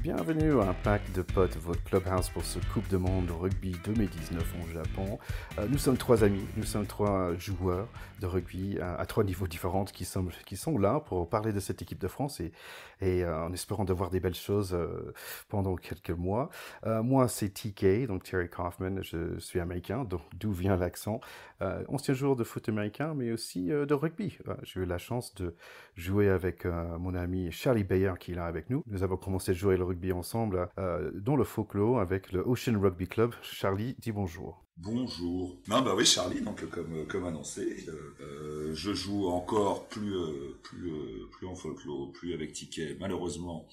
Bienvenue à un pack de potes, votre clubhouse pour ce Coupe de Monde de rugby 2019 au Japon. Nous sommes trois amis, nous sommes trois joueurs de rugby à trois niveaux différents qui sont là pour parler de cette équipe de France et en espérant de voir des belles choses pendant quelques mois. Moi, c'est TK, donc Terry Kaufman, je suis américain, donc d'où vient l'accent. Ancien joueur de foot américain, mais aussi de rugby. J'ai eu la chance de jouer avec mon ami Charlie Bayer qui est là avec nous. Nous avons commencé à jouer le rugby ensemble dans le folklore avec le Ocean Rugby Club. Charlie, dis bonjour. Bonjour. Non, bah oui, Charlie, donc comme annoncé, je joue encore plus en folklore, plus avec Ticket, malheureusement,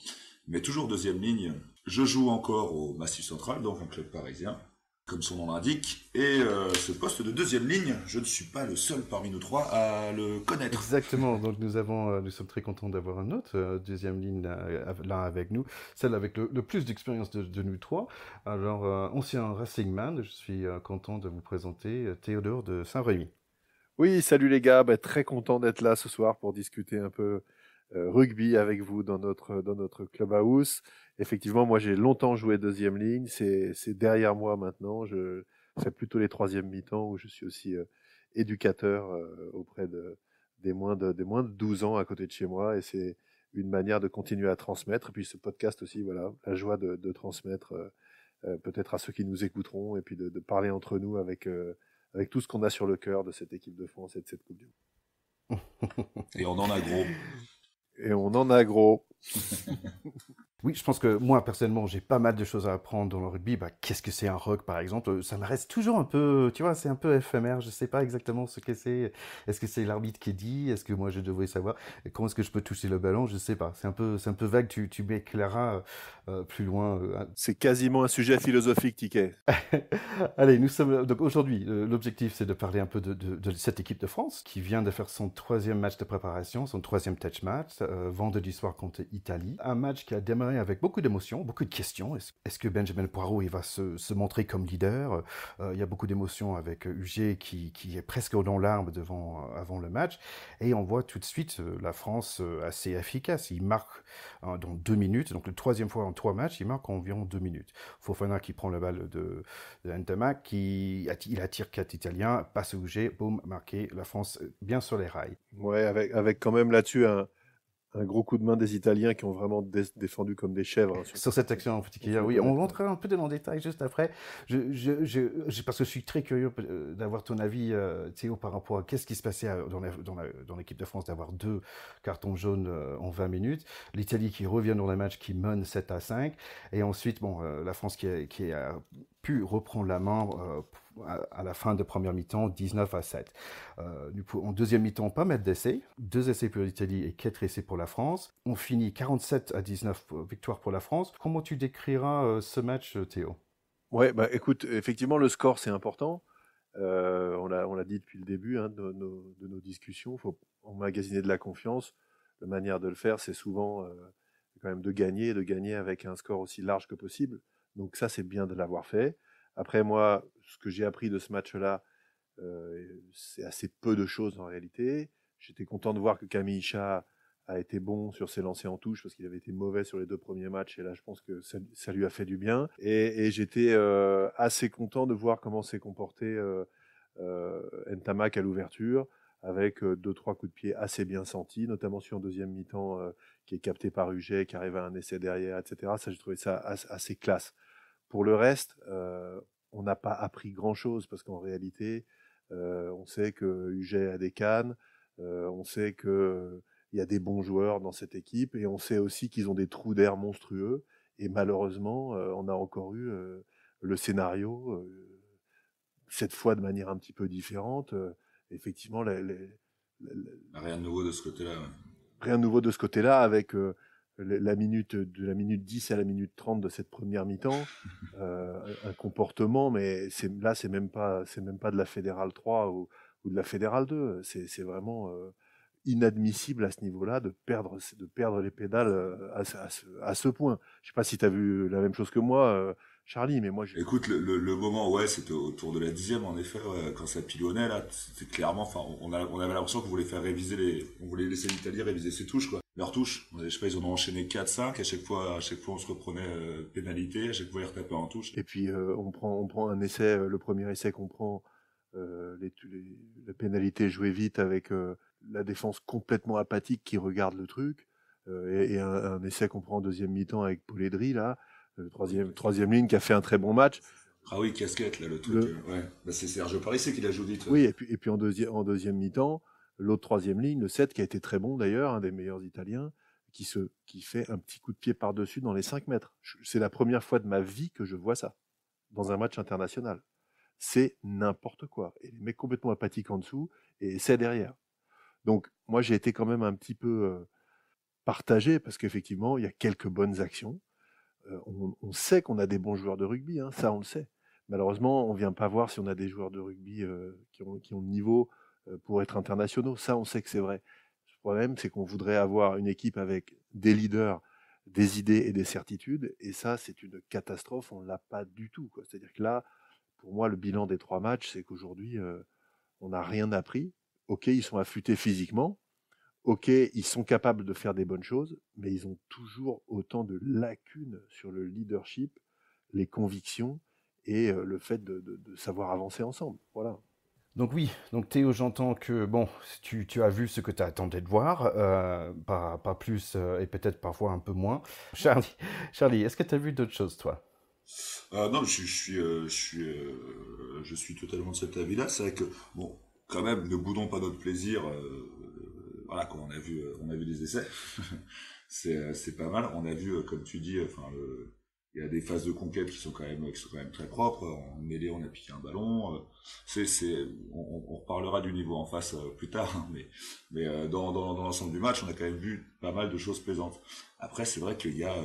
mais toujours deuxième ligne. Je joue encore au Massif Central, donc un club parisien, comme son nom l'indique, et ce poste de deuxième ligne, je ne suis pas le seul parmi nous trois à le connaître. Exactement, donc nous sommes très contents d'avoir un autre deuxième ligne là avec nous, celle avec le plus d'expérience de nous trois. Alors, ancien Racing Man, je suis content de vous présenter Théodore de Saint-Rémy. Oui, salut les gars, très content d'être là ce soir pour discuter un peu rugby avec vous dans notre clubhouse. Effectivement, moi j'ai longtemps joué deuxième ligne, c'est derrière moi maintenant. Je fais plutôt les troisième mi-temps où je suis aussi éducateur auprès des moins de 12 ans à côté de chez moi, et c'est une manière de continuer à transmettre. Et puis ce podcast aussi, voilà, la joie de transmettre peut-être à ceux qui nous écouteront, et puis de parler entre nous avec tout ce qu'on a sur le cœur de cette équipe de France et de cette Coupe du Monde. Et on en a gros. Et on en a gros. Oui, je pense que moi, personnellement, j'ai pas mal de choses à apprendre dans le rugby. Qu'est-ce que c'est un ruck, par exemple? Ça me reste toujours un peu, tu vois, c'est un peu éphémère. Je sais pas exactement ce que c'est. Est-ce que c'est l'arbitre qui dit? Est-ce que moi, je devrais savoir? Comment est-ce que je peux toucher le ballon? Je sais pas. C'est un peu vague. Tu m'éclaireras plus loin. C'est quasiment un sujet philosophique, Ticket. Allez, nous sommes donc aujourd'hui. L'objectif, c'est de parler un peu de cette équipe de France qui vient de faire son troisième match de préparation, son troisième touch match, vendredi soir contre Italie. Un match qui a démarré avec beaucoup d'émotions, beaucoup de questions. Est-ce que Benjamin Poirot il va se montrer comme leader? Il y a beaucoup d'émotions avec UG qui est presque dans l'arbre avant le match. Et on voit tout de suite la France assez efficace. Il marque dans 2 minutes. Donc, la troisième fois en 3 matchs, il marque environ 2 minutes. Fofana qui prend la balle de Ntamak, il attire 4 Italiens, passe au UG, boum, marqué. La France bien sur les rails. Ouais, avec quand même là-dessus un gros coup de main des Italiens qui ont vraiment défendu comme des chèvres. Sur cette action en particulier, oui. On rentrera un peu dans le détail juste après. Parce que je suis très curieux d'avoir ton avis, Théo, par rapport à qu'est-ce qui se passait dans l'équipe de France d'avoir 2 cartons jaunes en 20 minutes. L'Italie qui revient dans le match, qui mène 7-5. Et ensuite, la France qui a pu reprendre la main à la fin de première mi-temps, 19-7. En deuxième mi-temps, pas mal d'essais. 2 essais pour l'Italie et 4 essais pour la France. On finit 47-19 victoire pour la France. Comment tu décriras ce match, Théo? Ouais, écoute, effectivement, le score, c'est important. On l'a dit depuis le début de nos discussions. Il faut emmagasiner de la confiance. La manière de le faire, c'est souvent quand même de gagner avec un score aussi large que possible. Donc ça, c'est bien de l'avoir fait. Après, moi, ce que j'ai appris de ce match-là, c'est assez peu de choses en réalité. J'étais content de voir que Camille Chat a été bon sur ses lancers en touche parce qu'il avait été mauvais sur les 2 premiers matchs, et là je pense que ça lui a fait du bien, et j'étais assez content de voir comment s'est comporté Ntamak à l'ouverture avec 2-3 coups de pied assez bien sentis, notamment sur un deuxième mi-temps qui est capté par Huget, qui arrive à un essai derrière, etc. Ça, j'ai trouvé ça assez classe. Pour le reste, on n'a pas appris grand-chose parce qu'en réalité, on sait que Huget a des cannes, on sait qu'il y a des bons joueurs dans cette équipe, et on sait aussi qu'ils ont des trous d'air monstrueux. Et malheureusement, on a encore eu le scénario, cette fois de manière un petit peu différente. Effectivement, Rien de nouveau de ce côté-là. Ouais. Rien de nouveau de ce côté-là, avec de la minute 10 à la minute 30 de cette première mi-temps, un comportement, mais c'est même pas de la Fédérale 3 ou de la Fédérale 2. C'est vraiment inadmissible à ce niveau-là de perdre les pédales à ce point. Je sais pas si tu as vu la même chose que moi, Charlie, mais moi... Écoute, le moment, ouais, c'était autour de la 10e, en effet, ouais, quand ça pilonnait, là, c'était clairement, on avait l'impression qu'on voulait faire on voulait laisser l'Italie réviser ses touches, quoi. leur touche. Je sais pas, ils en ont enchaîné 4-5. À chaque fois, on se reprenait pénalité. À chaque fois, ils retapaient en touche. Et puis, on prend un essai, le premier essai qu'on prend, la pénalité jouée vite avec la défense complètement apathique qui regarde le truc. Et un essai qu'on prend en deuxième mi-temps avec Polledri, là, troisième ligne qui a fait un très bon match. Ah oui, casquette, là, le truc. Ouais. Bah, c'est Sergio Parisse qui l'a joué vite. Oui, et puis en deuxième mi-temps, l'autre troisième ligne, le 7, qui a été très bon d'ailleurs, un des meilleurs Italiens, qui fait un petit coup de pied par-dessus dans les 5 mètres. C'est la première fois de ma vie que je vois ça, dans un match international. C'est n'importe quoi. Et les mecs complètement apathiques en dessous, et c'est derrière. Donc, moi, j'ai été quand même un petit peu partagé, parce qu'effectivement, il y a quelques bonnes actions. On sait qu'on a des bons joueurs de rugby, hein, ça on le sait. Malheureusement, on ne vient pas voir si on a des joueurs de rugby qui ont le niveau pour être internationaux. Ça, on sait que c'est vrai. Le problème, c'est qu'on voudrait avoir une équipe avec des leaders, des idées et des certitudes. Et ça, c'est une catastrophe. On ne l'a pas du tout, quoi. C'est-à-dire que là, pour moi, le bilan des 3 matchs, c'est qu'aujourd'hui, on n'a rien appris. Ok, ils sont affûtés physiquement. Ok, ils sont capables de faire des bonnes choses, mais ils ont toujours autant de lacunes sur le leadership, les convictions et le fait de savoir avancer ensemble. Voilà. Donc oui, donc Théo, j'entends que bon, tu as vu ce que tu attendais de voir, pas plus et peut-être parfois un peu moins. Charlie, est-ce que tu as vu d'autres choses, toi? Non, je suis totalement de cet avis-là. C'est vrai que, bon, quand même, ne boudons pas notre plaisir. Voilà, quand on a vu des essais, c'est pas mal. On a vu, comme tu dis, enfin, il y a des phases de conquête qui sont quand même très propres. En mêlée, on a piqué un ballon. On reparlera du niveau en face plus tard, hein, mais dans l'ensemble du match, on a quand même vu pas mal de choses plaisantes. Après, c'est vrai qu'il y a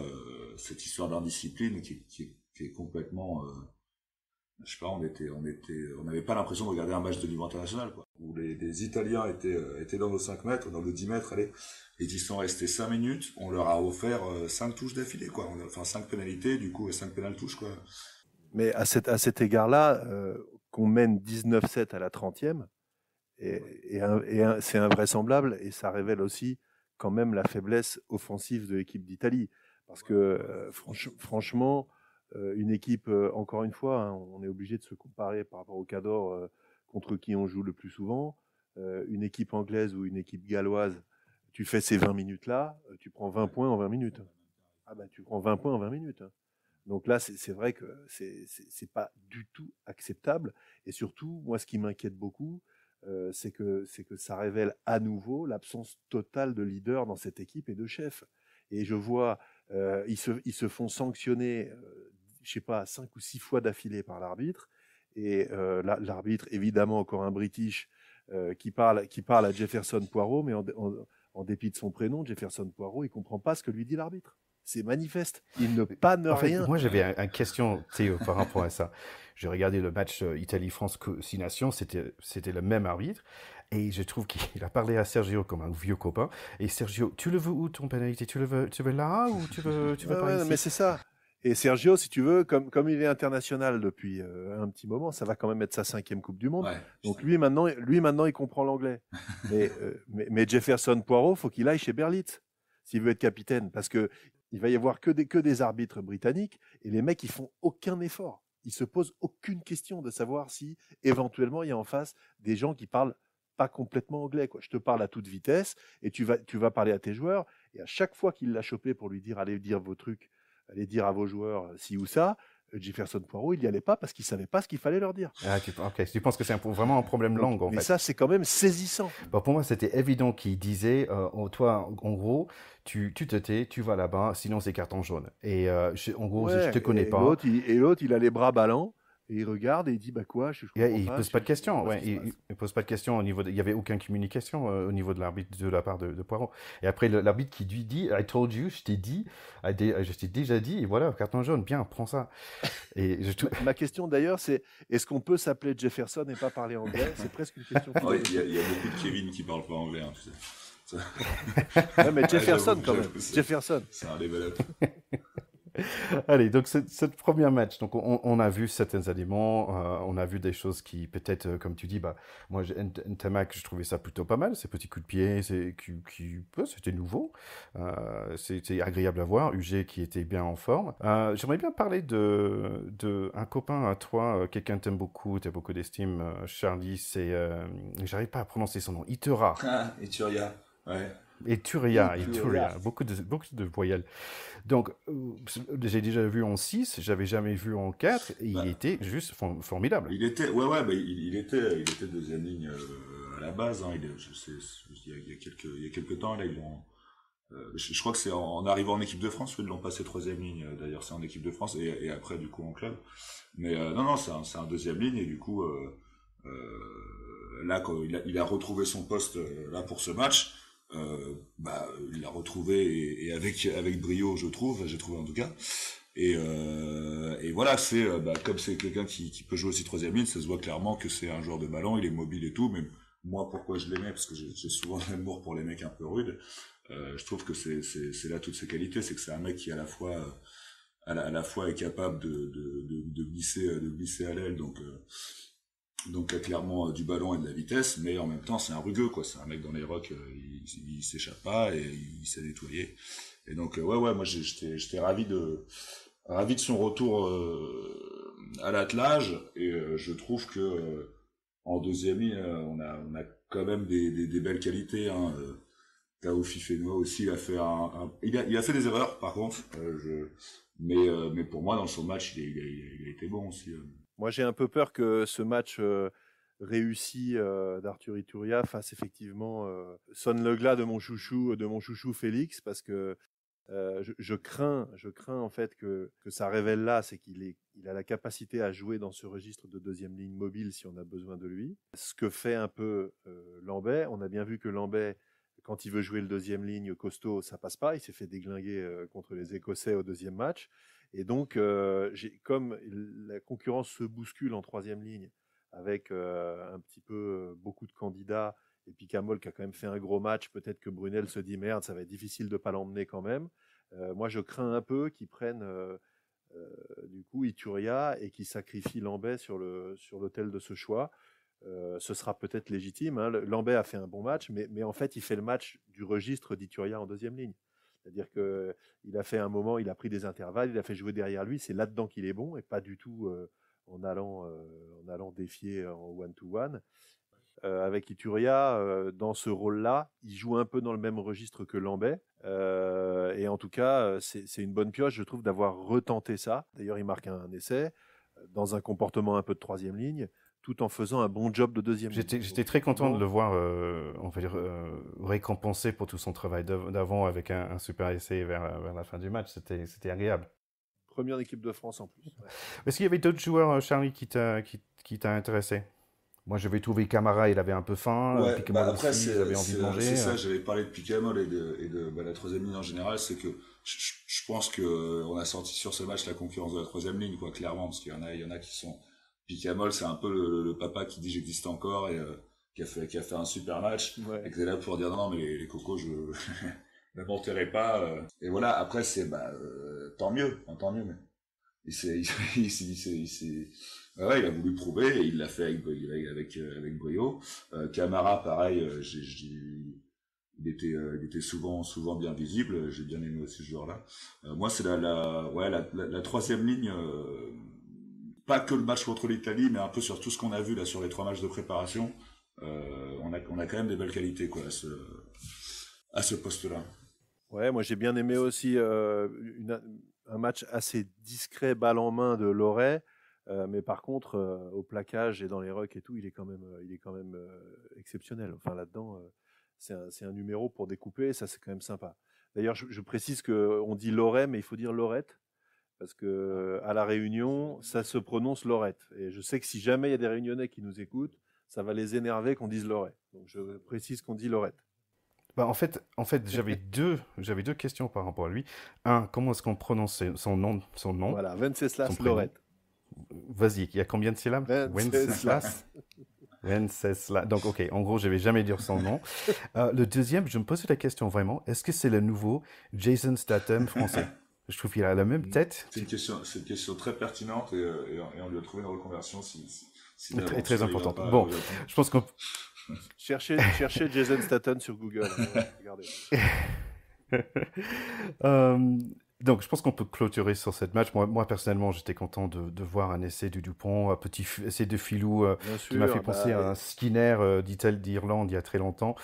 cette histoire d'indiscipline qui est complètement je sais pas, on n'avait pas l'impression de regarder un match de niveau international, quoi. Où les Italiens étaient dans nos 5 mètres, dans le 10 mètres, allez, et ils sont restés 5 minutes, on leur a offert 5 touches d'affilée, quoi. Enfin, 5 pénalités, du coup, 5 pénales touches, quoi. Mais à cet égard-là, qu'on mène 19-7 à la 30e, c'est invraisemblable, et ça révèle aussi quand même la faiblesse offensive de l'équipe d'Italie. Parce que, franchement, une équipe, encore une fois, hein, on est obligé de se comparer par rapport au Cador contre qui on joue le plus souvent. Une équipe anglaise ou une équipe galloise, tu fais ces 20 minutes-là, tu prends 20 points en 20 minutes. Ah ben, tu prends 20 points en 20 minutes. Donc là, c'est vrai que c'est pas du tout acceptable. Et surtout, moi, ce qui m'inquiète beaucoup, c'est que ça révèle à nouveau l'absence totale de leader dans cette équipe et de chef. Et je vois, ils se font sanctionner, je sais pas, 5 ou 6 fois d'affilée par l'arbitre. Et l'arbitre, évidemment, encore un British, qui parle à Jefferson Poirot, mais en dépit de son prénom, Jefferson Poirot, il comprend pas ce que lui dit l'arbitre. C'est manifeste. Il ne panne rien. Moi, j'avais une question, Théo, par rapport à ça. J'ai regardé le match Italie-France 6 Nations, c'était le même arbitre. Et je trouve qu'il a parlé à Sergio comme un vieux copain. Et Sergio, tu le veux où ton pénalité? Tu veux là ou tu veux pas ici? Mais c'est ça. Et Sergio, si tu veux, comme il est international depuis un petit moment, ça va quand même être sa 5e Coupe du Monde. Ouais, donc lui maintenant, il comprend l'anglais. mais Jefferson Poirot, faut qu'il aille chez Berlitz s'il veut être capitaine, parce que il va y avoir que des arbitres britanniques, et les mecs, ils font aucun effort. Ils se posent aucune question de savoir si éventuellement il y a en face des gens qui parlent pas complètement anglais, quoi. Je te parle à toute vitesse, et tu vas parler à tes joueurs, et à chaque fois qu'il l'a chopé pour lui dire allez dire vos trucs, allez dire à vos joueurs ci ou ça, Jefferson Poirot, il n'y allait pas parce qu'il ne savait pas ce qu'il fallait leur dire. Ah, tu penses que c'est vraiment un problème langue, en fait. Mais ça, c'est quand même saisissant. Bon, pour moi, c'était évident qu'il disait, toi, en gros, tu te tais, tu vas là-bas, sinon c'est carton jaune. Et en gros, si je te connais pas... L'autre, il a les bras ballants. Et il regarde et il dit bah quoi, je comprends il pose pas de questions. Ouais, il pose pas de questions au niveau il y avait aucune communication au niveau de l'arbitre de la part de Poirot. Et après l'arbitre qui lui dit I told you, je t'ai déjà dit, et voilà, carton jaune, bien, prends ça. Et ma question d'ailleurs, c'est est-ce qu'on peut s'appeler Jefferson et pas parler anglais? C'est presque une question. Il y a beaucoup de Kevin qui parlent pas anglais, hein, tu sais. Ouais, mais Jefferson quand même. Jefferson. C'est un level up. Allez, donc cette première match, donc on a vu certains éléments, on a vu des choses qui peut-être, comme tu dis, bah moi Ntamak, je trouvais ça plutôt pas mal, ces petits coups de pied, c'était nouveau, c'était agréable à voir. UG qui était bien en forme. J'aimerais bien parler de un copain à toi, quelqu'un que t'aimes beaucoup, t'as beaucoup d'estime, Charlie, j'arrive pas à prononcer son nom, Itera. Ah, et Turia, ouais. Et Turia, beaucoup de voyelles. Donc, j'ai déjà vu en 6, j'avais jamais vu en 4, et il Bah, était juste formidable. bah, il était deuxième ligne à la base. Hein, je sais, il y a quelques temps, là, je crois que c'est en arrivant en équipe de France qu'ils l'ont passé troisième ligne. D'ailleurs, c'est en équipe de France et après, du coup, en club. Mais non, c'est un deuxième ligne et du coup, là, quand il a retrouvé son poste là pour ce match. Il l'a retrouvé et avec brio, je trouve, j'ai trouvé en tout cas. Et voilà, comme c'est quelqu'un qui peut jouer aussi troisième ligne, ça se voit clairement que c'est un joueur de ballon, il est mobile et tout. Mais moi, pourquoi je l'aimais, parce que j'ai souvent un amour pour les mecs un peu rudes. Je trouve que c'est là toutes ses qualités, c'est que c'est un mec qui à la fois est capable de glisser à l'aile, donc clairement du ballon et de la vitesse, mais en même temps c'est un rugueux, quoi. C'est un mec dans les rocks, il s'échappe pas et il sait nettoyer. Et donc ouais, moi j'étais ravi de son retour à l'attelage, et je trouve que en deuxième ligne on a quand même des belles qualités, hein. Tao Fifenoa aussi, il a fait des erreurs par contre, mais pour moi dans son match il a été bon aussi. Moi, j'ai un peu peur que ce match réussi d'Arthur Ituria fasse effectivement sonne le glas de mon chouchou Félix, parce que je crains en fait que ça révèle là, c'est qu'il a la capacité à jouer dans ce registre de deuxième ligne mobile si on a besoin de lui. Ce que fait un peu Lambay. On a bien vu que Lambay, quand il veut jouer le deuxième ligne costaud, ça passe pas. Il s'est fait déglinguer contre les Écossais au deuxième match. Et donc, comme la concurrence se bouscule en troisième ligne, avec un petit peu beaucoup de candidats, et puis Camol qui a quand même fait un gros match, peut-être que Brunel se dit merde, ça va être difficile de ne pas l'emmener quand même. Moi, je crains un peu qu'ils prennent du coup Ituria et qu'ils sacrifient Lambay sur l'autel de ce choix. Ce sera peut-être légitime, hein. Lambay a fait un bon match, mais en fait, il fait le match du registre d'Ituria en deuxième ligne. C'est-à-dire qu'il a fait un moment, il a pris des intervalles, il a fait jouer derrière lui, c'est là-dedans qu'il est bon, et pas du tout en allant défier en one-to-one. Avec Ituria, dans ce rôle-là, il joue un peu dans le même registre que Lambay. Et en tout cas, c'est une bonne pioche, je trouve, d'avoir retenté ça. D'ailleurs, il marque un essai dans un comportement un peu de troisième ligne, tout en faisant un bon job de deuxième ligne. J'étais très content de le voir, on va dire, récompensé pour tout son travail d'avant avec un super essai vers la fin du match. C'était agréable. Première équipe de France en plus. Ouais. Est-ce qu'il y avait d'autres joueurs, Charlie, qui t'a intéressé? Moi, j'avais trouvé Camara, il avait un peu faim. Ouais, Picamol après, aussi, il avait envie de manger. c'est ça, j'avais parlé de Picamol et de la troisième ligne en général, c'est que je pense que on a senti sur ce match la concurrence de la troisième ligne, quoi, clairement, parce qu'il y en a qui sont. Picamol, c'est un peu le papa qui dit j'existe encore et qui a fait un super match, Ouais. et qui est là pour dire non, mais les cocos, je ne m'enterrerai pas. Et voilà, après, tant mieux, mais il a voulu prouver et il l'a fait avec brio. Camara, pareil, il était souvent bien visible. J'ai bien aimé aussi ce joueur-là. Moi, c'est la troisième ligne. Pas que le match contre l'Italie, mais un peu sur tout ce qu'on a vu là sur les 3 matchs de préparation. On a quand même des belles qualités, quoi, à ce poste-là. Ouais, moi j'ai bien aimé aussi un match assez discret, balle en main de Loret, mais par contre au plaquage et dans les rucks et tout, il est quand même exceptionnel. Enfin là-dedans, c'est un numéro pour découper, et ça c'est quand même sympa. D'ailleurs, je précise qu'on dit Loret, mais il faut dire Lorette, parce que à la Réunion, ça se prononce Lorette. Et je sais que si jamais il y a des Réunionnais qui nous écoutent, ça va les énerver qu'on dise Loret. Donc je précise qu'on dit Lorette. Bah, en fait, j'avais deux questions par rapport à lui. Un, comment est-ce qu'on prononce son nom? Voilà, Wenceslas son prénom. Lorette. Vas-y, il y a combien de syllabes? Wenceslas. Wenceslas. Donc, ok, en gros, je vais jamais dire son nom. Le deuxième, je me posais la question vraiment, est-ce que c'est le nouveau Jason Statham français? Je trouve qu'il a la même tête. C'est une question très pertinente et on lui a trouvé une reconversion si Très, très importante. pas, Bon, je pense qu'on... Cherchez Jason Statham sur Google. Regardez. Donc, je pense qu'on peut clôturer sur cette match. Moi personnellement, j'étais content de voir un essai du Dupont, un petit essai de Filou qui m'a fait penser à un Skinner d'Irlande il y a très longtemps.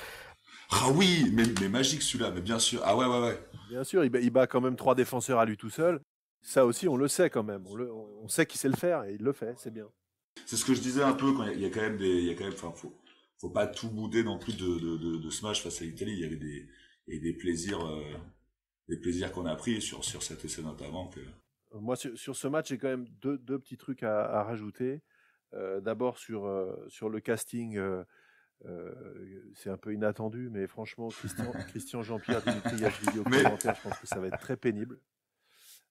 Ah oui, mais magique celui-là, mais bien sûr. Ah ouais. Bien sûr, il bat quand même 3 défenseurs à lui tout seul. Ça aussi, on le sait quand même. On sait qu'il sait le faire et il le fait, c'est bien. C'est ce que je disais un peu quand il y a quand même enfin, faut pas tout bouder non plus de ce match face à l'Italie. Il y avait des plaisirs qu'on a pris sur cet essai notamment que. Moi, sur ce match, j'ai quand même deux petits trucs à rajouter. D'abord sur le casting, c'est un peu inattendu, mais franchement, Christian Jean-Pierre, Dimitri Yachvili au commentaire, je pense que ça va être très pénible.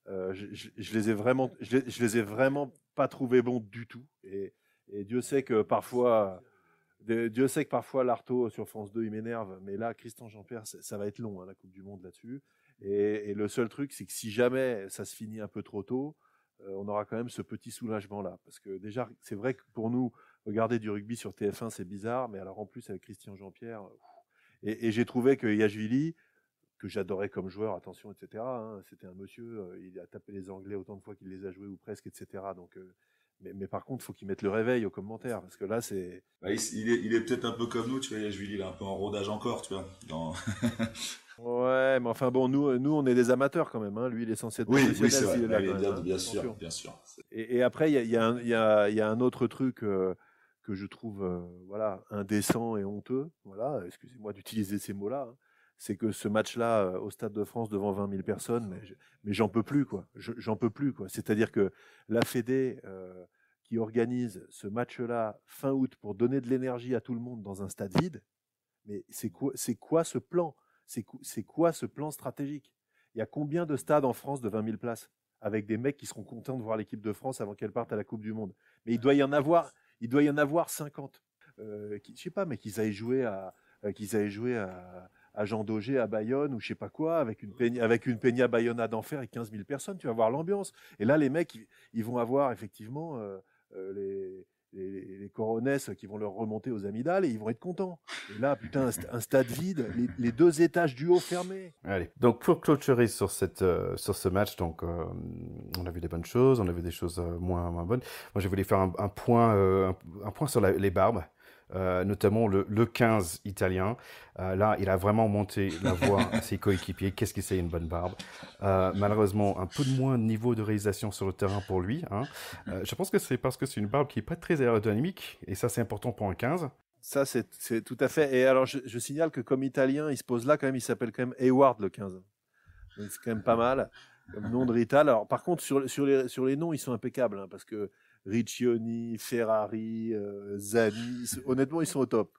Je les ai vraiment pas trouvés bons du tout. Et Dieu sait que parfois l'Arto sur France 2 il m'énerve, mais là Christian Jean-Pierre ça va être long la Coupe du Monde là-dessus. Et le seul truc c'est que si jamais ça se finit un peu trop tôt, on aura quand même ce petit soulagement là, parce que déjà c'est vrai que pour nous regarder du rugby sur TF1 c'est bizarre, mais alors en plus avec Christian Jean-Pierre et j'ai trouvé que Yachvili, que j'adorais comme joueur, attention, etc. C'était un monsieur, il a tapé les Anglais autant de fois qu'il les a joués ou presque, etc. Donc, mais par contre, il faut qu'il mette le réveil aux commentaires, parce que là, c'est... Bah, il est peut-être un peu comme nous, tu vois, Yachvili, il est un peu en rodage encore, tu vois. Ouais, mais enfin bon, nous, on est des amateurs quand même. Lui, il est censé être professionnel. Oui, c'est vrai. S'il est là, Bien sûr. Et après, il y a un autre truc que je trouve indécent et honteux. Voilà, excusez-moi d'utiliser ces mots-là. C'est que ce match-là, au Stade de France, devant 20 000 personnes, mais j'en peux plus, quoi. J'en peux plus, quoi. C'est-à-dire que la Fédé qui organise ce match-là fin août pour donner de l'énergie à tout le monde dans un stade vide, mais c'est quoi ce plan ? C'est quoi ce plan stratégique ? Il y a combien de stades en France de 20 000 places avec des mecs qui seront contents de voir l'équipe de France avant qu'elle parte à la Coupe du Monde ? Mais il doit y en avoir 50. Je sais pas, mais qu'ils aillent jouer à Jean Daugé à Bayonne ou je sais pas quoi, avec une Peña Bayona d'enfer et 15 000 personnes, tu vas voir l'ambiance. Et là, les mecs, ils vont avoir effectivement les coronesses qui vont leur remonter aux amygdales et ils vont être contents. Et là, putain, un stade vide, les 2 étages du haut fermés. Allez, donc pour clôturer sur ce match, donc on a vu des bonnes choses, on a vu des choses moins bonnes. Moi, je voulais faire un point sur les barbes. Notamment le 15 italien. Là, il a vraiment monté la voie à ses coéquipiers. Qu'est-ce que c'est une bonne barbe ? Malheureusement, un peu de moins de niveau de réalisation sur le terrain pour lui. Je pense que c'est parce que c'est une barbe qui n'est pas très aérodynamique, et ça, c'est important pour un 15. Ça, c'est tout à fait. Et alors, je signale que comme italien, il se pose là quand même, il s'appelle quand même Hayward le 15. Donc, c'est quand même pas mal comme nom de Rital. Alors, par contre, sur les noms, ils sont impeccables, parce que Riccioni, Ferrari, Zani, honnêtement, ils sont au top.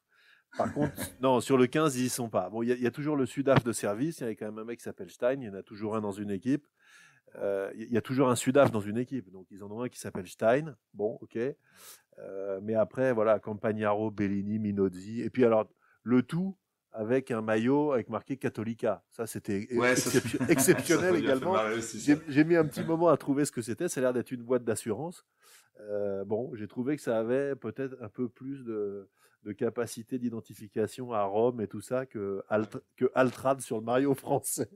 Par contre, non, sur le 15, ils y sont pas. Bon, il y a toujours le Sudaf de service, il y a quand même un mec qui s'appelle Stein, il y en a toujours un dans une équipe. Il y a toujours un Sudaf dans une équipe, donc ils en ont un qui s'appelle Stein. Bon, ok. Mais après, voilà, Campagnaro, Bellini, Minozzi, et puis alors, le tout avec un maillot avec marqué Cattolica. Ça, c'était exceptionnel également. J'ai mis un petit moment à trouver ce que c'était. Ça a l'air d'être une boîte d'assurance. Bon, j'ai trouvé que ça avait peut-être un peu plus de capacité d'identification à Rome et tout ça que Altrad sur le maillot français,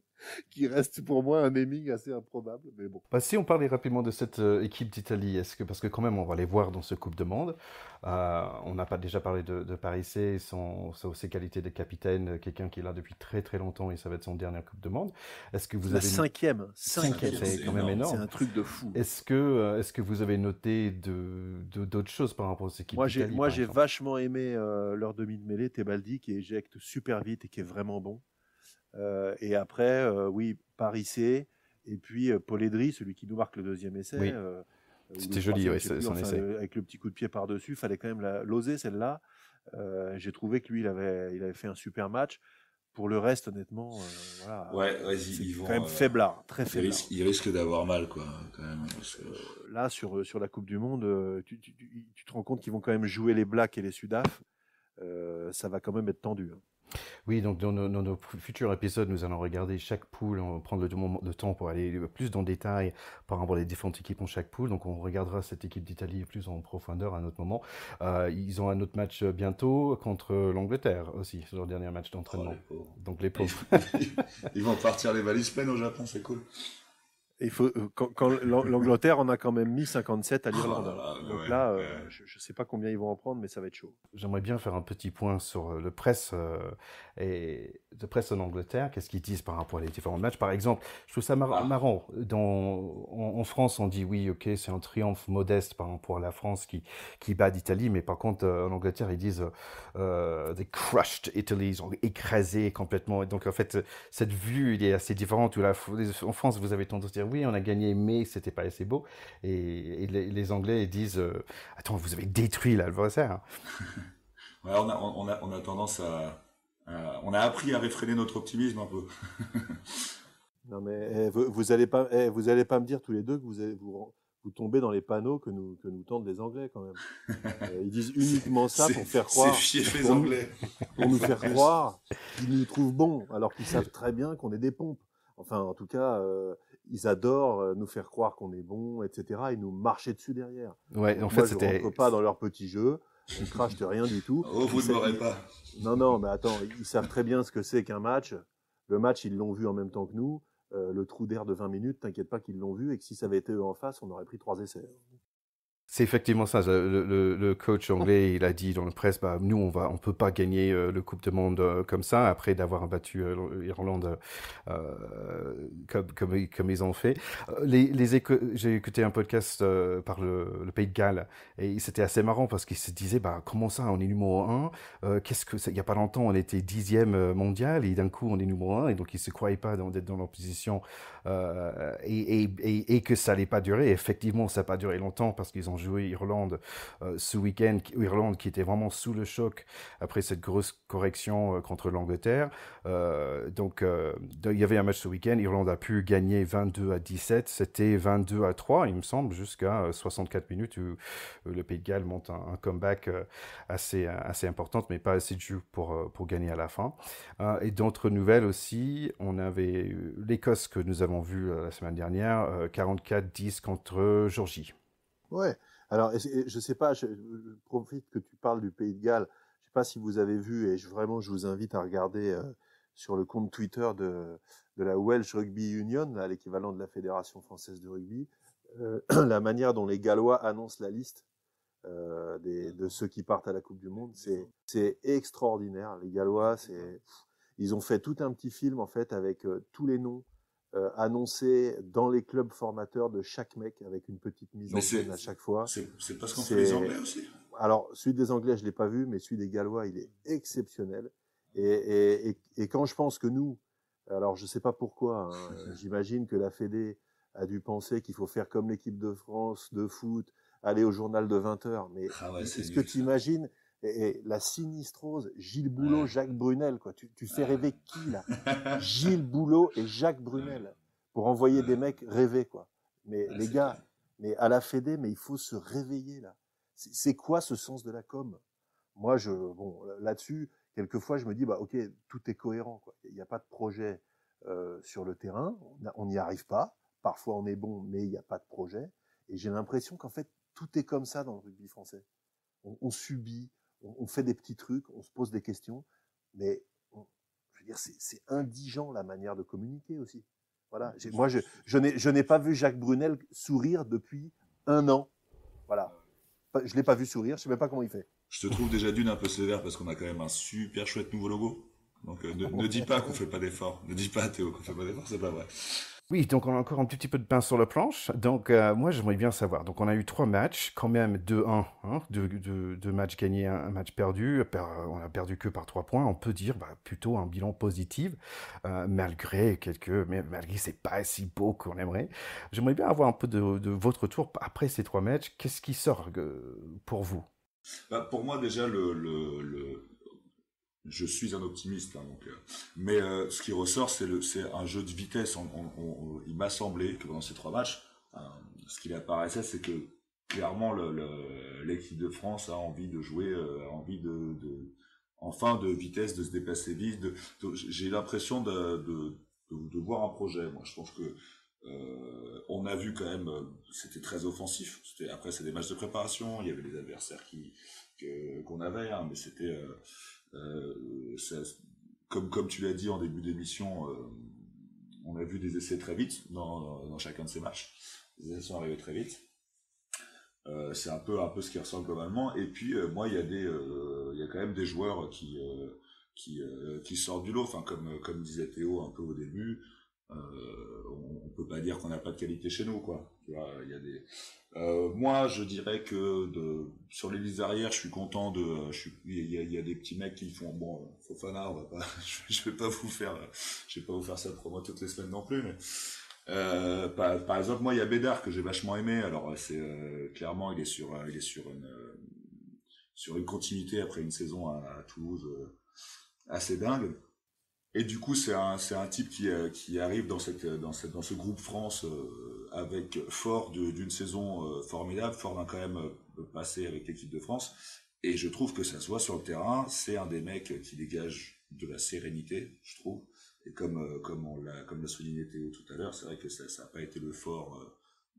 qui reste pour moi un naming assez improbable, mais bon. Si on parlait rapidement de cette équipe d'Italie, parce que quand même on va les voir dans ce Coupe du Monde, on n'a pas déjà parlé de Parissé, ses qualités de capitaine, quelqu'un qui est là depuis très très longtemps et ça va être son dernière Coupe du Monde. Est-ce que vous avez cinquième, c'est quand même énorme. C'est un truc de fou. Est-ce que vous avez noté d'autres choses par rapport à cette équipe d'Italie? Moi j'ai vachement aimé leur demi de mêlée, Tebaldi, qui éjecte super vite et qui est vraiment bon. Et après, Parissé, et puis Polledri, celui qui nous marque le deuxième essai. Oui. C'était joli, son essai. Avec le petit coup de pied par-dessus, il fallait quand même l'oser, celle-là. J'ai trouvé que lui, il avait fait un super match. Pour le reste, honnêtement, ils vont quand même faiblard, très faiblard. Ils risquent d'avoir mal, quoi, quand même. Là, sur la Coupe du Monde, tu te rends compte qu'ils vont quand même jouer les Blacks et les Sudaf. Ça va quand même être tendu. Oui, donc dans nos futurs épisodes, nous allons regarder chaque poule, on va prendre le temps pour aller plus dans le détail par rapport aux différentes équipes en chaque poule. Donc on regardera cette équipe d'Italie plus en profondeur à un autre moment. Ils ont un autre match bientôt contre l'Angleterre aussi, c'est leur dernier match Oh, d'entraînement. les pauvres. Donc les pauvres. Ils vont partir les valises pleines au Japon, c'est cool. Il faut, quand l'Angleterre en a quand même mis 57 à Oh l'Irlande. là là, Donc ouais, là, ouais. je ne sais pas combien ils vont en prendre, mais ça va être chaud. J'aimerais bien faire un petit point sur le presse et de presse en Angleterre. Qu'est-ce qu'ils disent par rapport à les différents matchs? Par exemple, je trouve ça Ah, marrant. En France, on dit oui, ok, c'est un triomphe modeste par rapport à la France qui bat l'Italie, mais par contre, en Angleterre, ils disent they crushed Italy, ils ont écrasé complètement. Et donc, en fait, cette vue, il est assez différente. En France, vous avez tendance à dire oui, on a gagné, mais c'était pas assez beau. Et les Anglais ils disent attends, vous avez détruit l'adversaire. ouais, on a tendance on a appris à réfréner notre optimisme un peu. Non mais vous allez pas, vous allez pas me dire tous les deux que vous tombez dans les panneaux que nous tendent les Anglais quand même. Ils disent uniquement ça pour faire C'est croire, fief les pour nous, Anglais. pour Une nous fois de faire plus. croire qu'ils nous trouvent bons, alors qu'ils savent très bien qu'on est des pompes. Enfin, en tout cas, ils adorent nous faire croire qu'on est bons, etc. Et nous marcher dessus derrière. Ouais, en Donc fait, moi, je c'était. rentre pas dans leur petit jeu. On crache de rien du tout. Oh, vous ne m'aurez pas. Non, non, mais attends, ils savent très bien ce que c'est qu'un match. Le match, ils l'ont vu en même temps que nous. Le trou d'air de 20 minutes, t'inquiète pas qu'ils l'ont vu et que si ça avait été eux en face, on aurait pris 3 essais. C'est effectivement ça. Le coach anglais, il a dit dans la presse, bah, nous, on peut pas gagner le Coupe du Monde comme ça après d'avoir battu l'Irlande comme ils ont fait. J'ai écouté un podcast par le Pays de Galles et c'était assez marrant parce qu'il se disait, bah, comment ça, on est numéro un il y a pas longtemps, on était 10e mondial et d'un coup, on est numéro un et donc ils se croyaient pas d'être dans leur position et que ça allait pas durer. Et effectivement, ça n'a pas duré longtemps parce qu'ils ont joué Irlande ce week-end, Irlande qui était vraiment sous le choc après cette grosse correction contre l'Angleterre. Il y avait un match ce week-end, Irlande a pu gagner 22-17, c'était 22-3, il me semble, jusqu'à 64 minutes où le Pays de Galles monte un comeback assez importante, mais pas assez dur pour gagner à la fin. Et d'autres nouvelles aussi, on avait l'Écosse que nous avons vu la semaine dernière, 44-10 contre Géorgie. Ouais. Alors, je sais pas, je profite que tu parles du Pays de Galles. Je sais pas si vous avez vu, et vraiment, je vous invite à regarder sur le compte Twitter de la Welsh Rugby Union, là, l'équivalent de la Fédération française de rugby, la manière dont les Gallois annoncent la liste de ceux qui partent à la Coupe du Monde, c'est extraordinaire. Les Gallois, ils ont fait tout un petit film en fait avec tous les noms annoncés dans les clubs formateurs de chaque mec, avec une petite mise Mais en scène à chaque fois. c'est pas ce qu'on fait les Anglais aussi. Alors, celui des Anglais, je l'ai pas vu, mais celui des Gallois, il est exceptionnel. Et quand je pense que nous, alors je sais pas pourquoi, hein, j'imagine que la Fédé a dû penser qu'il faut faire comme l'équipe de France de foot, aller au journal de 20 heures. Mais Ah ouais, c'est est-ce que nul tu ça. imagines la sinistrose, Gilles Boulot, Ouais. Jacques Brunel, quoi. Tu fais Ouais. rêver qui là? Gilles Boulot et Jacques Brunel pour envoyer des mecs rêver, quoi. Mais Ouais, les c'est gars, clair. mais à la Fédé, mais il faut se réveiller là. C'est quoi ce sens de la com? Moi, bon, là-dessus, quelquefois, je me dis, bah, ok, tout est cohérent, quoi. Il n'y a pas de projet sur le terrain, on n'y arrive pas. Parfois, on est bon, mais il n'y a pas de projet. Et j'ai l'impression qu'en fait, tout est comme ça dans le rugby français. On subit, on fait des petits trucs, on se pose des questions, mais je veux dire, c'est indigent la manière de communiquer aussi. Voilà. Moi, je n'ai pas vu Jacques Brunel sourire depuis 1 an. Voilà. Je l'ai pas vu sourire, je sais même pas comment il fait. Je te trouve déjà d'une un peu sévère parce qu'on a quand même un super chouette nouveau logo. Donc ne dis pas qu'on fait pas d'efforts. Ne dis pas à Théo qu'on fait pas d'efforts, c'est pas vrai. Oui, donc on a encore un petit peu de pain sur la planche. Donc moi j'aimerais bien savoir. Donc on a eu 3 matchs, quand même 2-1, hein, deux matchs gagnés, un match perdu. On a perdu que par 3 points. On peut dire bah, plutôt un bilan positif, malgré c'est pas si beau qu'on aimerait. J'aimerais bien avoir un peu de votre tour après ces 3 matchs. Qu'est-ce qui sort pour vous? Bah, pour moi déjà je suis un optimiste, hein, mais ce qui ressort c'est un jeu de vitesse. Il m'a semblé que dans ces 3 matchs, ce qui apparaissait c'est que clairement l'équipe de France a envie de jouer, a envie en fin de vitesse, de se déplacer vite. J'ai l'impression de voir un projet. Moi, je pense que on a vu quand même, c'était très offensif. Après, c'est des matchs de préparation. Il y avait des adversaires qu'on avait, hein, mais c'était comme tu l'as dit en début d'émission. On a vu des essais très vite dans chacun de ces matchs. Les essais sont arrivés très vite. C'est un peu ce qui ressort globalement. Et puis moi, il y a quand même des joueurs qui sortent du lot. Enfin, comme disait Théo un peu au début, on peut pas dire qu'on n'a pas de qualité chez nous, quoi. Tu vois, il y a des. Moi, je dirais que sur les listes arrière, je suis content il y a des petits mecs qui le font. Bon, Fofana, on va pas, je vais pas vous faire ça promo toutes les semaines non plus, mais. Par exemple, moi, il y a Bédard que j'ai vachement aimé. Alors, c'est clairement, il est sur une continuité après une saison à Toulouse assez dingue. Et du coup, c'est un type qui arrive dans ce groupe France avec fort d'une saison formidable, fort d'un quand même passé avec l'équipe de France. Et je trouve que ça se voit sur le terrain. C'est un des mecs qui dégage de la sérénité, je trouve. Et comme l'a souligné Théo tout à l'heure, c'est vrai que ça n'a pas été le fort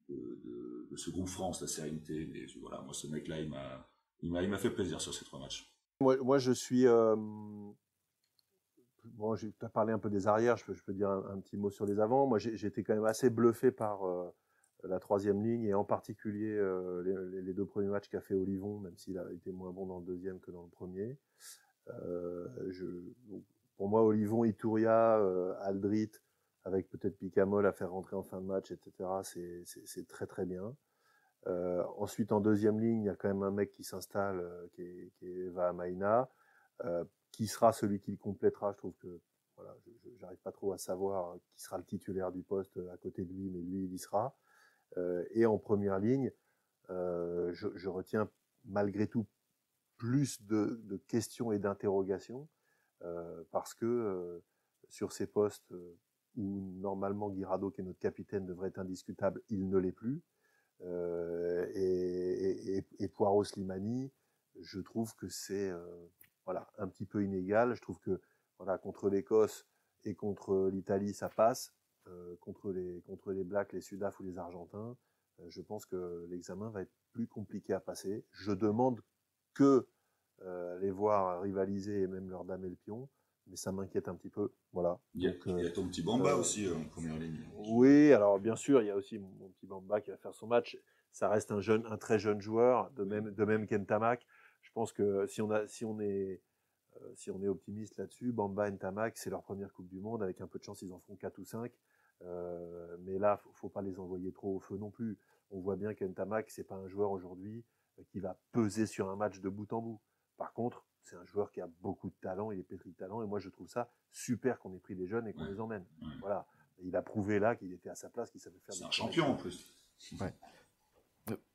de ce groupe France, la sérénité. Mais voilà, moi, ce mec-là, il m'a fait plaisir sur ces 3 matchs. Moi je suis. Bon, tu as parlé un peu des arrières, je peux dire un petit mot sur les avants. Moi, j'étais quand même assez bluffé par la troisième ligne et en particulier les 2 premiers matchs qu'a fait Olivon, même s'il a été moins bon dans le deuxième que dans le premier. Pour moi, Olivon, Iturria, Aldrit, avec peut-être Picamol à faire rentrer en fin de match, etc., c'est très très bien. Ensuite, en deuxième ligne, il y a quand même un mec qui s'installe, qui est Eva Amaina, qui sera celui qui le complétera. Je trouve que voilà, j'arrive pas trop à savoir qui sera le titulaire du poste à côté de lui, mais lui, il y sera. Et en première ligne, je retiens malgré tout plus de questions et d'interrogations parce que sur ces postes où normalement Guirado, qui est notre capitaine, devrait être indiscutable, il ne l'est plus. Et Poirot Slimani, je trouve que c'est voilà, un petit peu inégal. Je trouve que voilà, contre l'Écosse et contre l'Italie, ça passe. Contre les Blacks, les Sudaf ou les Argentins, je pense que l'examen va être plus compliqué à passer. Je demande que les voir rivaliser et même leur damer le pion, mais ça m'inquiète un petit peu. Voilà. Il y a ton petit Bamba aussi en première ligne. Oui, alors bien sûr, il y a aussi mon petit Bamba qui va faire son match. Ça reste un très jeune joueur, de même qu'Ntamak. Je pense que si on est optimiste là-dessus, Bamba et Ntamak, c'est leur première Coupe du Monde. Avec un peu de chance, ils en feront 4 ou 5. Mais là, faut pas les envoyer trop au feu non plus. On voit bien qu'Ntamak, c'est pas un joueur aujourd'hui qui va peser sur un match de bout en bout. Par contre, c'est un joueur qui a beaucoup de talent, il est pétri de talent, et moi je trouve ça super qu'on ait pris des jeunes et qu'on les emmène. Voilà. Il a prouvé là qu'il était à sa place, qu'il savait faire. C'est un champion en plus. Ouais.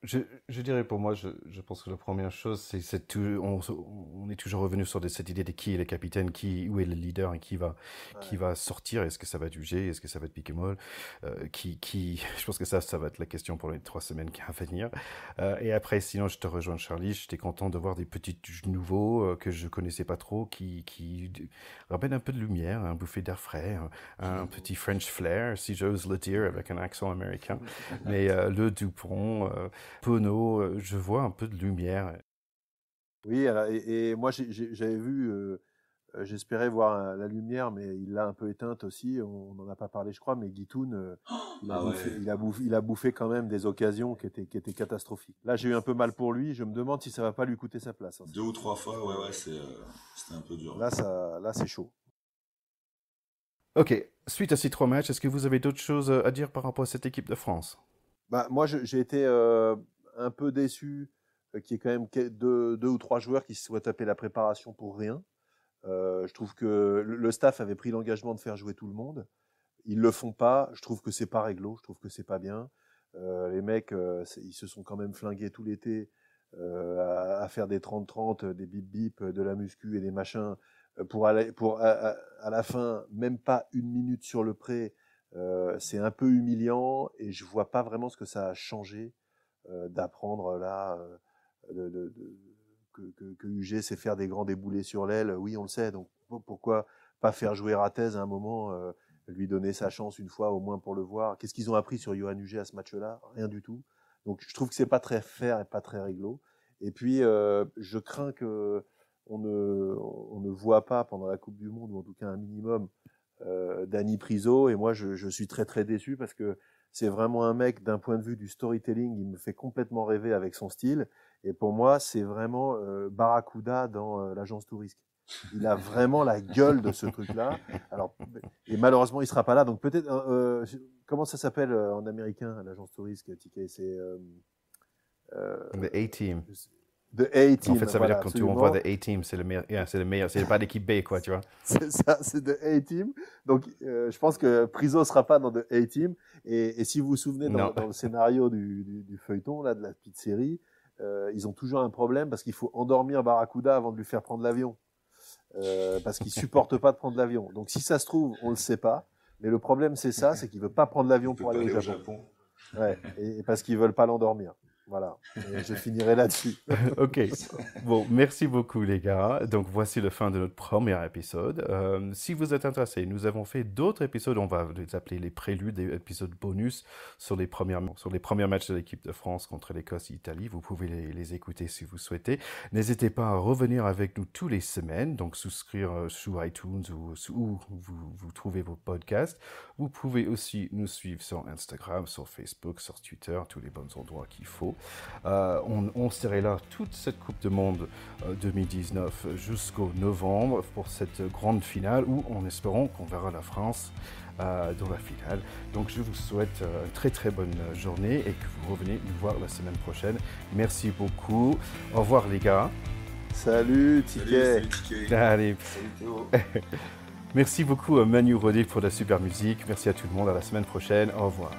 Je dirais pour moi, je pense que la première chose, c'est on est toujours revenu sur cette idée de qui est le capitaine, où est le leader et qui va sortir. Est-ce que ça va être UG, est-ce que ça va être Piquemol, je pense que ça va être la question pour les 3 semaines qui vont venir. Et après, sinon, je te rejoins, Charlie. J'étais content de voir des petits nouveaux que je connaissais pas trop, qui ramènent un peu de lumière, un bouffée d'air frais, un petit French flair, si j'ose le dire, avec un accent américain. Mais le Dupont, Penaud, je vois un peu de lumière. Oui, et moi j'avais vu, j'espérais voir la lumière, mais il l'a un peu éteinte aussi. On n'en a pas parlé, je crois, mais Guitoun, il a bouffé quand même des occasions qui étaient catastrophiques. Là, j'ai eu un peu mal pour lui. Je me demande si ça va pas lui coûter sa place. 2 ou 3 fois, c'était un peu dur. Là, c'est chaud. Ok, suite à ces 3 matchs, est-ce que vous avez d'autres choses à dire par rapport à cette équipe de France? Moi, j'ai été un peu déçu qu'il y ait quand même 2 ou 3 joueurs qui se soient tapés la préparation pour rien. Je trouve que le staff avait pris l'engagement de faire jouer tout le monde. Ils le font pas. Je trouve que c'est pas réglo. Je trouve que c'est pas bien. Les mecs, ils se sont quand même flingués tout l'été à faire des 30-30, des bip-bip, de la muscu et des machins pour aller à la fin, même pas 1 minute sur le pré. C'est un peu humiliant et je vois pas vraiment ce que ça a changé d'apprendre là que UG sait faire des grands déboulés sur l'aile, oui, on le sait. Donc pourquoi pas faire jouer Rattez à un moment, lui donner sa chance une fois au moins pour le voir. Qu'est-ce qu'ils ont appris sur Johan UG à ce match-là? Rien du tout. Donc je trouve que c'est pas très fair et pas très réglo. Et puis je crains que on ne voit pas pendant la Coupe du Monde, ou en tout cas un minimum, Dani Priso. Et moi je suis très très déçu parce que c'est vraiment un mec, d'un point de vue du storytelling, il me fait complètement rêver avec son style. Et pour moi, c'est vraiment Barracuda dans l'agence Tourisque. Il a vraiment la gueule de ce truc-là. Alors, et malheureusement, il sera pas là. Donc peut-être, comment ça s'appelle en américain, l'agence Tourisque, Ticket? C'est The A-Team. The A-Team. En fait, ça veut dire quand tu envoies The A-Team, c'est le meilleur. C'est pas l'équipe B, quoi, tu vois. C'est ça, c'est The A-Team. Donc, je pense que Priso sera pas dans The A-Team. Et si vous vous souvenez, dans le scénario du feuilleton, là, de la petite série, ils ont toujours un problème parce qu'il faut endormir Barracuda avant de lui faire prendre l'avion. Parce qu'il supporte pas de prendre l'avion. Donc, si ça se trouve, on le sait pas. Mais le problème, c'est ça, c'est qu'il veut pas prendre l'avion pour aller au Japon. Ouais, et parce qu'ils veulent pas l'endormir. Voilà, et je finirai là-dessus. Ok, bon, merci beaucoup les gars. Donc voici la fin de notre premier épisode. Si vous êtes intéressés, nous avons fait d'autres épisodes, on va les appeler les préludes, des épisodes bonus sur les premiers matchs de l'équipe de France contre l'Écosse et l'Italie. Vous pouvez les écouter si vous souhaitez. N'hésitez pas à revenir avec nous tous les semaines, donc souscrire sur iTunes ou où vous trouvez vos podcasts. Vous pouvez aussi nous suivre sur Instagram, sur Facebook, sur Twitter, tous les bons endroits qu'il faut. On serait là toute cette Coupe du Monde 2019 jusqu'au novembre pour cette grande finale où, en espérant qu'on verra la France dans la finale. Donc je vous souhaite une très très bonne journée et que vous revenez nous voir la semaine prochaine. Merci beaucoup. Au revoir les gars. Salut Ticket. Salut Ticket. Allez. Salut Théo. Merci beaucoup à Manu Rodet pour la super musique. Merci à tout le monde. À la semaine prochaine. Au revoir.